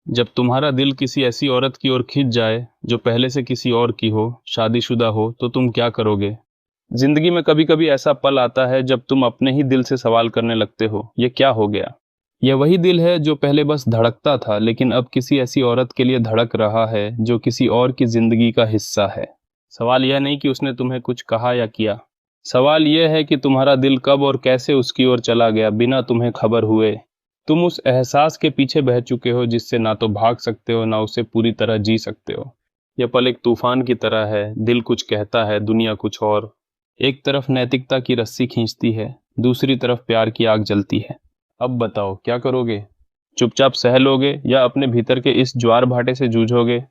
जब तुम्हारा दिल किसी ऐसी औरत की ओर खिंच जाए जो पहले से किसी और की हो, शादीशुदा हो, तो तुम क्या करोगे? जिंदगी में कभी कभी ऐसा पल आता है जब तुम अपने ही दिल से सवाल करने लगते हो, ये क्या हो गया? यह वही दिल है जो पहले बस धड़कता था, लेकिन अब किसी ऐसी औरत के लिए धड़क रहा है जो किसी और की जिंदगी का हिस्सा है। सवाल यह नहीं कि उसने तुम्हें कुछ कहा या किया। सवाल यह है कि तुम्हारा दिल कब और कैसे उसकी ओर चला गया बिना तुम्हें खबर हुए। तुम उस एहसास के पीछे बह चुके हो जिससे ना तो भाग सकते हो ना उसे पूरी तरह जी सकते हो। यह पल एक तूफान की तरह है, दिल कुछ कहता है, दुनिया कुछ और। एक तरफ नैतिकता की रस्सी खींचती है, दूसरी तरफ प्यार की आग जलती है। अब बताओ क्या करोगे? चुपचाप सह लोगे या अपने भीतर के इस ज्वार भाटे से जूझोगे?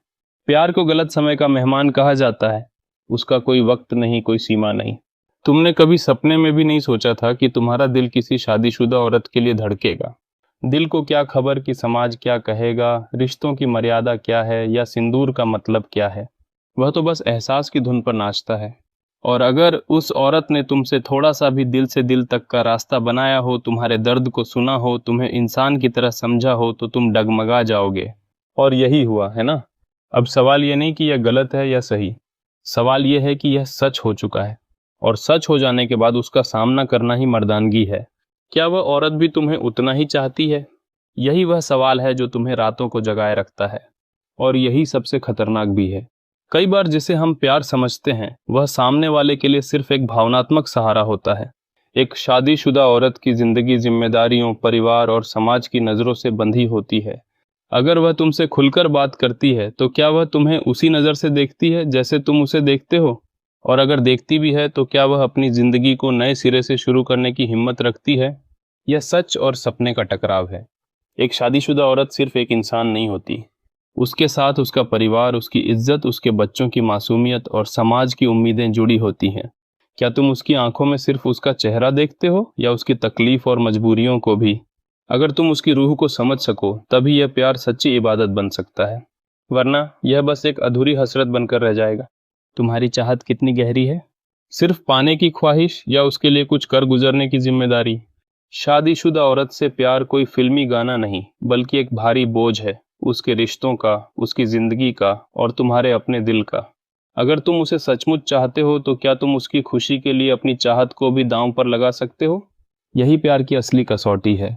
प्यार को गलत समय का मेहमान कहा जाता है। उसका कोई वक्त नहीं, कोई सीमा नहीं। तुमने कभी सपने में भी नहीं सोचा था कि तुम्हारा दिल किसी शादीशुदा औरत के लिए धड़केगा। दिल को क्या खबर कि समाज क्या कहेगा, रिश्तों की मर्यादा क्या है या सिंदूर का मतलब क्या है। वह तो बस एहसास की धुन पर नाचता है। और अगर उस औरत ने तुमसे थोड़ा सा भी दिल से दिल तक का रास्ता बनाया हो, तुम्हारे दर्द को सुना हो, तुम्हें इंसान की तरह समझा हो, तो तुम डगमगा जाओगे। और यही हुआ है ना? अब सवाल यह नहीं कि यह गलत है या सही। सवाल यह है कि यह सच हो चुका है, और सच हो जाने के बाद उसका सामना करना ही मर्दानगी है। क्या वह औरत भी तुम्हें उतना ही चाहती है? यही वह सवाल है जो तुम्हें रातों को जगाए रखता है, और यही सबसे खतरनाक भी है। कई बार जिसे हम प्यार समझते हैं वह सामने वाले के लिए सिर्फ एक भावनात्मक सहारा होता है। एक शादीशुदा औरत की जिंदगी जिम्मेदारियों, परिवार और समाज की नज़रों से बंधी होती है। अगर वह तुमसे खुलकर बात करती है तो क्या वह तुम्हें उसी नज़र से देखती है जैसे तुम उसे देखते हो? और अगर देखती भी है तो क्या वह अपनी जिंदगी को नए सिरे से शुरू करने की हिम्मत रखती है? यह सच और सपने का टकराव है। एक शादीशुदा औरत सिर्फ एक इंसान नहीं होती। उसके साथ उसका परिवार, उसकी इज्जत, उसके बच्चों की मासूमियत और समाज की उम्मीदें जुड़ी होती हैं। क्या तुम उसकी आंखों में सिर्फ उसका चेहरा देखते हो या उसकी तकलीफ और मजबूरियों को भी? अगर तुम उसकी रूह को समझ सको तभी यह प्यार सच्ची इबादत बन सकता है, वरना यह बस एक अधूरी हसरत बनकर रह जाएगा। तुम्हारी चाहत कितनी गहरी है? सिर्फ पाने की ख्वाहिश या उसके लिए कुछ कर गुजरने की जिम्मेदारी? शादीशुदा औरत से प्यार कोई फिल्मी गाना नहीं, बल्कि एक भारी बोझ है, उसके रिश्तों का, उसकी जिंदगी का और तुम्हारे अपने दिल का। अगर तुम उसे सचमुच चाहते हो तो क्या तुम उसकी खुशी के लिए अपनी चाहत को भी दांव पर लगा सकते हो? यही प्यार की असली कसौटी है।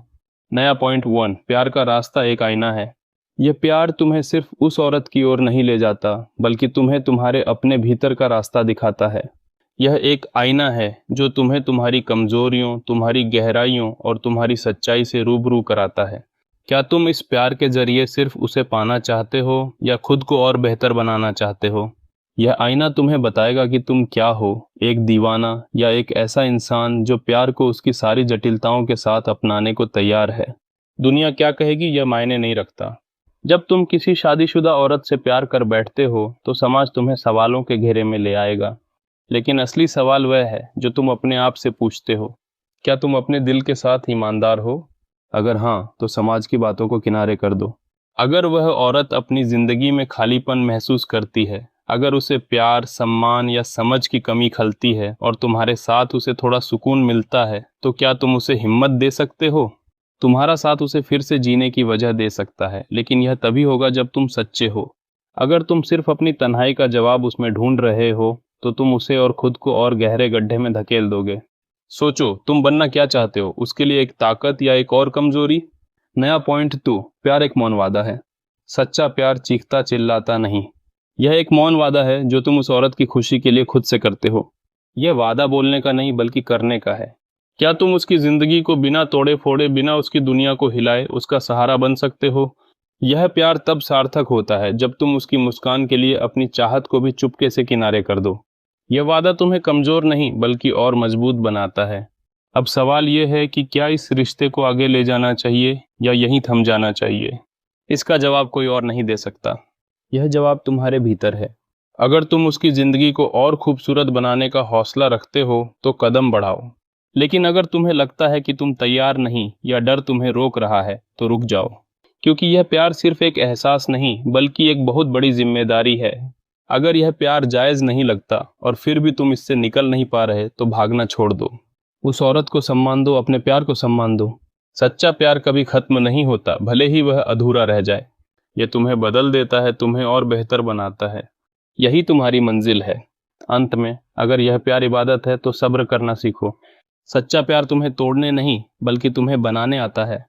नया पॉइंट 1, प्यार का रास्ता एक आईना है। यह प्यार तुम्हें सिर्फ उस औरत की ओर नहीं ले जाता, बल्कि तुम्हें तुम्हारे अपने भीतर का रास्ता दिखाता है। यह एक आईना है जो तुम्हें तुम्हारी कमजोरियों, तुम्हारी गहराइयों और तुम्हारी सच्चाई से रूबरू कराता है। क्या तुम इस प्यार के जरिए सिर्फ उसे पाना चाहते हो या खुद को और बेहतर बनाना चाहते हो? यह आईना तुम्हें बताएगा कि तुम क्या हो, एक दीवाना या एक ऐसा इंसान जो प्यार को उसकी सारी जटिलताओं के साथ अपनाने को तैयार है। दुनिया क्या कहेगी यह मायने नहीं रखता। जब तुम किसी शादीशुदा औरत से प्यार कर बैठते हो तो समाज तुम्हें सवालों के घेरे में ले आएगा, लेकिन असली सवाल वह है जो तुम अपने आप से पूछते हो। क्या तुम अपने दिल के साथ ईमानदार हो? अगर हाँ, तो समाज की बातों को किनारे कर दो। अगर वह औरत अपनी जिंदगी में खालीपन महसूस करती है, अगर उसे प्यार, सम्मान या समझ की कमी खलती है और तुम्हारे साथ उसे थोड़ा सुकून मिलता है, तो क्या तुम उसे हिम्मत दे सकते हो? तुम्हारा साथ उसे फिर से जीने की वजह दे सकता है, लेकिन यह तभी होगा जब तुम सच्चे हो। अगर तुम सिर्फ अपनी तन्हाई का जवाब उसमें ढूंढ रहे हो तो तुम उसे और खुद को और गहरे गड्ढे में धकेल दोगे। सोचो, तुम बनना क्या चाहते हो? उसके लिए एक ताकत या एक और कमजोरी? नया पॉइंट 2, प्यार एक मौन वादा है। सच्चा प्यार चीखता चिल्लाता नहीं। यह एक मौन वादा है जो तुम उस औरत की खुशी के लिए खुद से करते हो। यह वादा बोलने का नहीं बल्कि करने का है। क्या तुम उसकी जिंदगी को बिना तोड़े फोड़े, बिना उसकी दुनिया को हिलाए उसका सहारा बन सकते हो? यह प्यार तब सार्थक होता है जब तुम उसकी मुस्कान के लिए अपनी चाहत को भी चुपके से किनारे कर दो। यह वादा तुम्हें कमजोर नहीं बल्कि और मजबूत बनाता है। अब सवाल यह है कि क्या इस रिश्ते को आगे ले जाना चाहिए या यहीं थम जाना चाहिए? इसका जवाब कोई और नहीं दे सकता। यह जवाब तुम्हारे भीतर है। अगर तुम उसकी जिंदगी को और खूबसूरत बनाने का हौसला रखते हो तो कदम बढ़ाओ, लेकिन अगर तुम्हें लगता है कि तुम तैयार नहीं या डर तुम्हें रोक रहा है तो रुक जाओ, क्योंकि यह प्यार सिर्फ एक एहसास नहीं बल्कि एक बहुत बड़ी जिम्मेदारी है। अगर यह प्यार जायज़ नहीं लगता और फिर भी तुम इससे निकल नहीं पा रहे तो भागना छोड़ दो। उस औरत को सम्मान दो, अपने प्यार को सम्मान दो। सच्चा प्यार कभी खत्म नहीं होता, भले ही वह अधूरा रह जाए। ये तुम्हें बदल देता है, तुम्हें और बेहतर बनाता है। यही तुम्हारी मंजिल है। अंत में, अगर यह प्यार इबादत है तो सब्र करना सीखो। सच्चा प्यार तुम्हें तोड़ने नहीं बल्कि तुम्हें बनाने आता है।